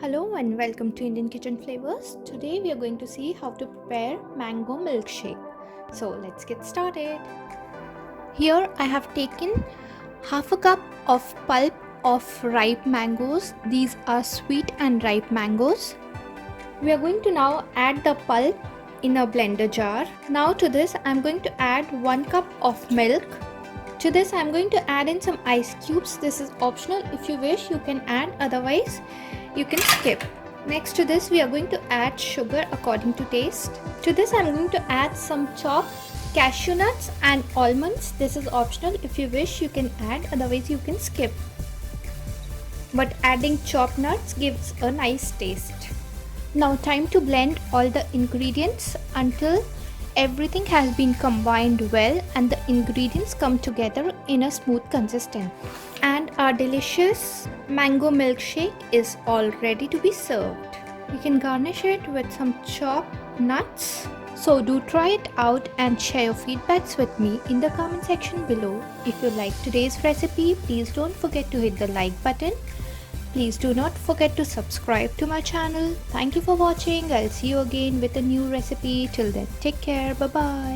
Hello and welcome to Indian Kitchen Flavors. Today we are going to see how to prepare mango milkshake. So let's get started. Here I have taken half a cup of pulp of ripe mangoes. These are sweet and ripe mangoes. We are going to now add the pulp in a blender jar. Now to this I am going to add 1 cup of milk. To this I am going to add in some ice cubes. This is optional. If you wish you can add, otherwise you can skip. Next to this we are going to add sugar according to taste. To this I am going to add some chopped cashew nuts and almonds. This is optional. If you wish you can add, otherwise you can skip. But adding chopped nuts gives a nice taste. Now time to blend all the ingredients until everything has been combined well and the ingredients come together in a smooth consistency. And our delicious mango milkshake is all ready to be served. You can garnish it with some chopped nuts. So do try it out and share your feedbacks with me in the comment section below. If you like today's recipe, please don't forget to hit the like button. Please do not forget to subscribe to my channel. Thank you for watching. I'll see you again with a new recipe. Till then, take care. Bye bye.